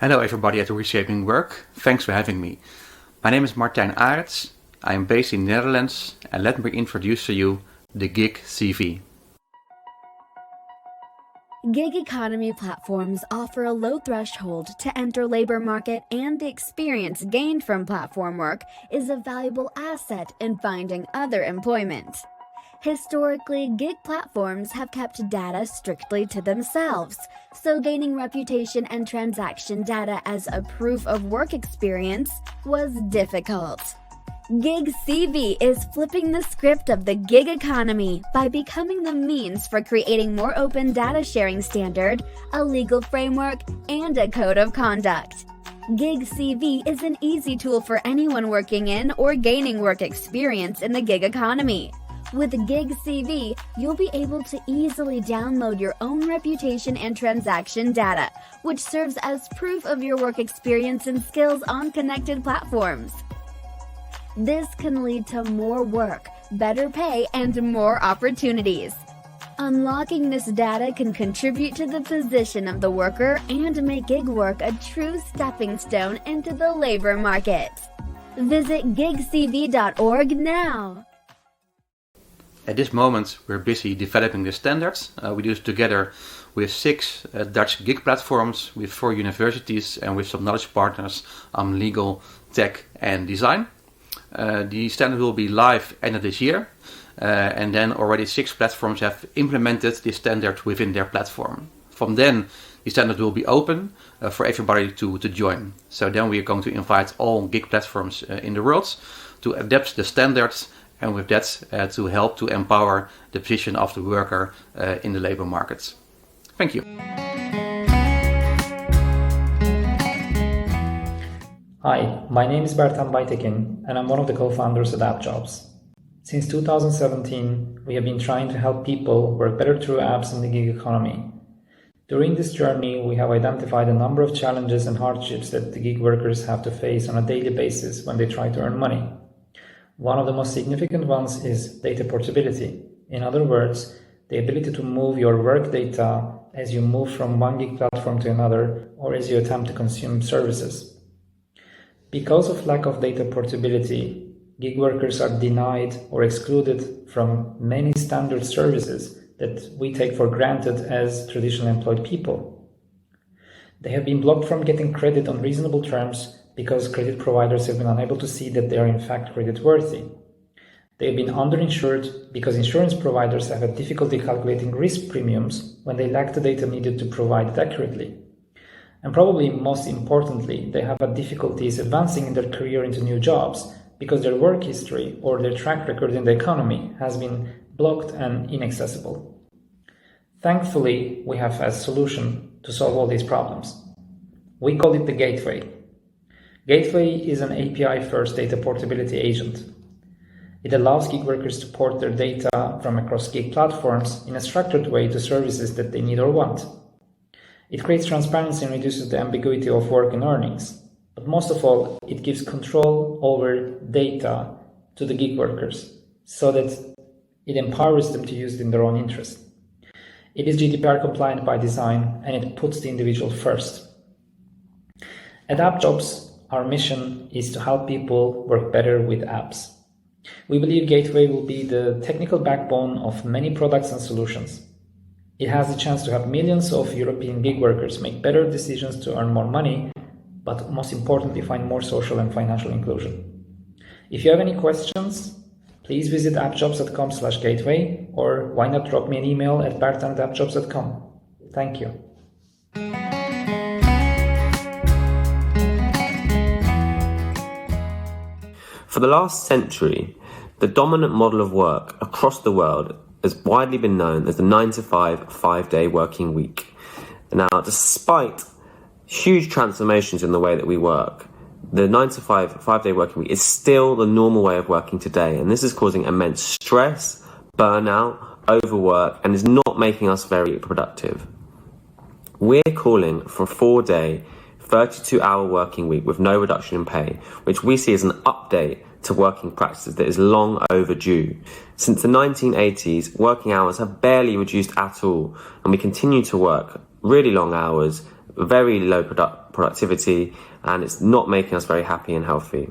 Hello everybody at Reshaping Work. Thanks for having me. My name is Martijn Arets. I am based in the Netherlands and let me introduce to you the gig CV. Gig economy platforms offer a low threshold to enter labor market, and the experience gained from platform work is a valuable asset in finding other employment. Historically, gig platforms have kept data strictly to themselves, so gaining reputation and transaction data as a proof of work experience was difficult. Gig CV is flipping the script of the gig economy by becoming the means for creating more open data sharing standard, a legal framework, and a code of conduct. Gig CV is an easy tool for anyone working in or gaining work experience in the gig economy. With Gig CV, you'll be able to easily download your own reputation and transaction data, which serves as proof of your work experience and skills on connected platforms. This can lead to more work, better pay, and more opportunities. Unlocking this data can contribute to the position of the worker and make gig work a true stepping stone into the labor market. Visit gigcv.org now. At this moment, we're busy developing the standards. We do this together with 6 Dutch gig platforms, with 4 universities, and with some knowledge partners on legal, tech, and design. The standard will be live end of this year, and then already 6 platforms have implemented this standard within their platform. From then, the standard will be open for everybody to join. So then we are going to invite all gig platforms in the world to adapt the standards, and with that to help to empower the position of the worker in the labor markets. Thank you. Hi, my name is Bertan Baytekin and I'm one of the co-founders at AppJobs. Since 2017, we have been trying to help people work better through apps in the gig economy. During this journey, we have identified a number of challenges and hardships that the gig workers have to face on a daily basis when they try to earn money. One of the most significant ones is data portability. In other words, the ability to move your work data as you move from one gig platform to another or as you attempt to consume services. Because of lack of data portability, gig workers are denied or excluded from many standard services that we take for granted as traditionally employed people. They have been blocked from getting credit on reasonable terms because credit providers have been unable to see that they are in fact credit worthy. They have been underinsured because insurance providers have had difficulty calculating risk premiums when they lack the data needed to provide it accurately. And probably most importantly, they have had difficulties advancing in their career into new jobs because their work history or their track record in the economy has been blocked and inaccessible. Thankfully, we have a solution to solve all these problems. We call it the Gateway. Gateway is an API-first data portability agent. It allows gig workers to port their data from across gig platforms in a structured way to services that they need or want. It creates transparency and reduces the ambiguity of work and earnings. But most of all, it gives control over data to the gig workers so that it empowers them to use it in their own interest. It is GDPR compliant by design and it puts the individual first. At AppJobs, our mission is to help people work better with apps. We believe Gateway will be the technical backbone of many products and solutions. It has the chance to help millions of European gig workers make better decisions to earn more money, but most importantly, find more social and financial inclusion. If you have any questions, please visit appjobs.com/gateway, or why not drop me an email at bertan@appjobs.com. Thank you. For the last century, the dominant model of work across the world has widely been known as the 9-to-5, 5-day working week. Now, despite huge transformations in the way that we work, the 9-to-5, 5-day working week is still the normal way of working today, and this is causing immense stress, burnout, overwork, and is not making us very productive. We're calling for a 4-day, 32-hour working week with no reduction in pay, which we see as an update to working practices that is long overdue. Since the 1980s, working hours have barely reduced at all, and we continue to work really long hours, very low productivity, and it's not making us very happy and healthy.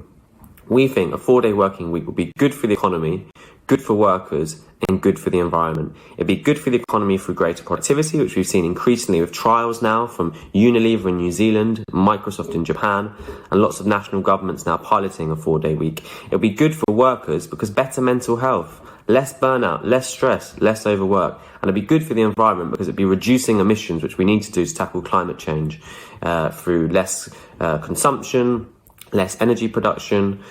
We think a 4-day working week would be good for the economy, good for workers, and good for the environment. It'd be good for the economy through greater productivity, which we've seen increasingly with trials now from Unilever in New Zealand, Microsoft in Japan, and lots of national governments now piloting a 4-day week. It'll be good for workers because better mental health, less burnout, less stress, less overwork. And it'd be good for the environment because it'd be reducing emissions, which we need to do to tackle climate change through less consumption, less energy production.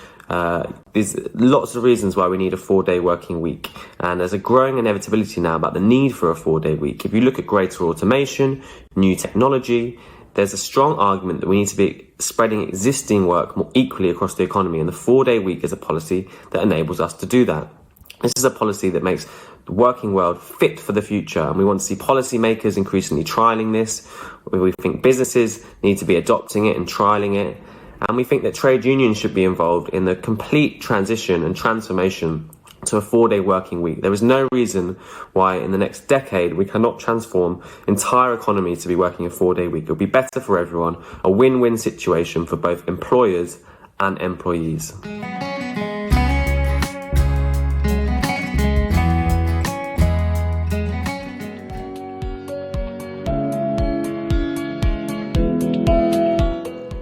There's lots of reasons why we need a 4-day working week, and there's a growing inevitability now about the need for a 4-day week. If you look at greater automation, new technology, there's a strong argument that we need to be spreading existing work more equally across the economy, and the 4-day week is a policy that enables us to do that. This is a policy that makes the working world fit for the future, and we want to see policymakers increasingly trialling this. We think businesses need to be adopting it and trialling it. And we think that trade unions should be involved in the complete transition and transformation to a 4-day working week. There is no reason why in the next decade we cannot transform entire economy to be working a 4-day week. It'll be better for everyone, a win-win situation for both employers and employees.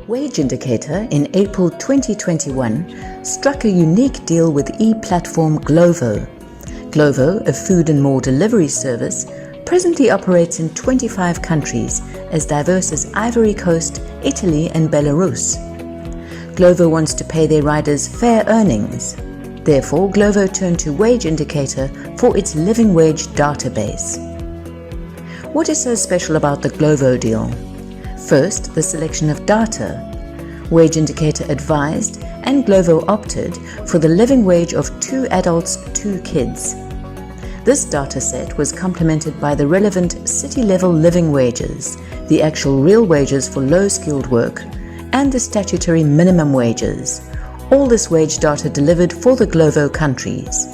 WageIndicator in April 2021 struck a unique deal with e-platform Glovo. Glovo, a food and more delivery service, presently operates in 25 countries as diverse as Ivory Coast, Italy and Belarus. Glovo wants to pay their riders fair earnings. Therefore, Glovo turned to WageIndicator for its living wage database. What is so special about the Glovo deal? First, the selection of data. WageIndicator advised and Glovo opted for the living wage of 2 adults, 2 kids. This data set was complemented by the relevant city-level living wages, the actual real wages for low-skilled work, and the statutory minimum wages. All this wage data delivered for the Glovo countries.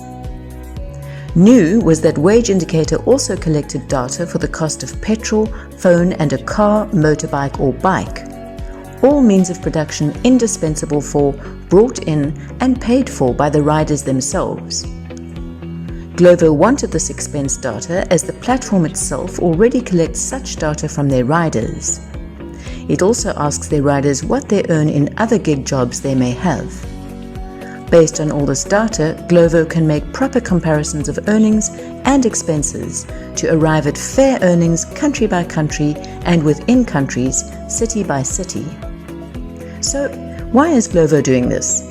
New was that WageIndicator also collected data for the cost of petrol, phone and a car, motorbike or bike. All means of production indispensable for, brought in and paid for by the riders themselves. Glovo wanted this expense data as the platform itself already collects such data from their riders. It also asks their riders what they earn in other gig jobs they may have. Based on all this data, Glovo can make proper comparisons of earnings and expenses to arrive at fair earnings country by country and within countries, city by city. So, why is Glovo doing this?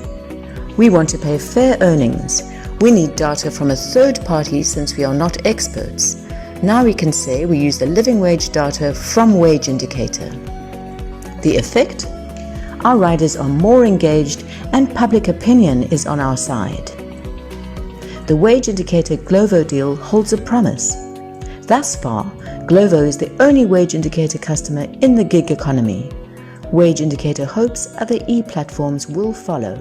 We want to pay fair earnings. We need data from a third party since we are not experts. Now we can say we use the living wage data from WageIndicator. The effect? Our riders are more engaged and public opinion is on our side. The WageIndicator Glovo deal holds a promise. Thus far, Glovo is the only WageIndicator customer in the gig economy. WageIndicator hopes other e-platforms will follow.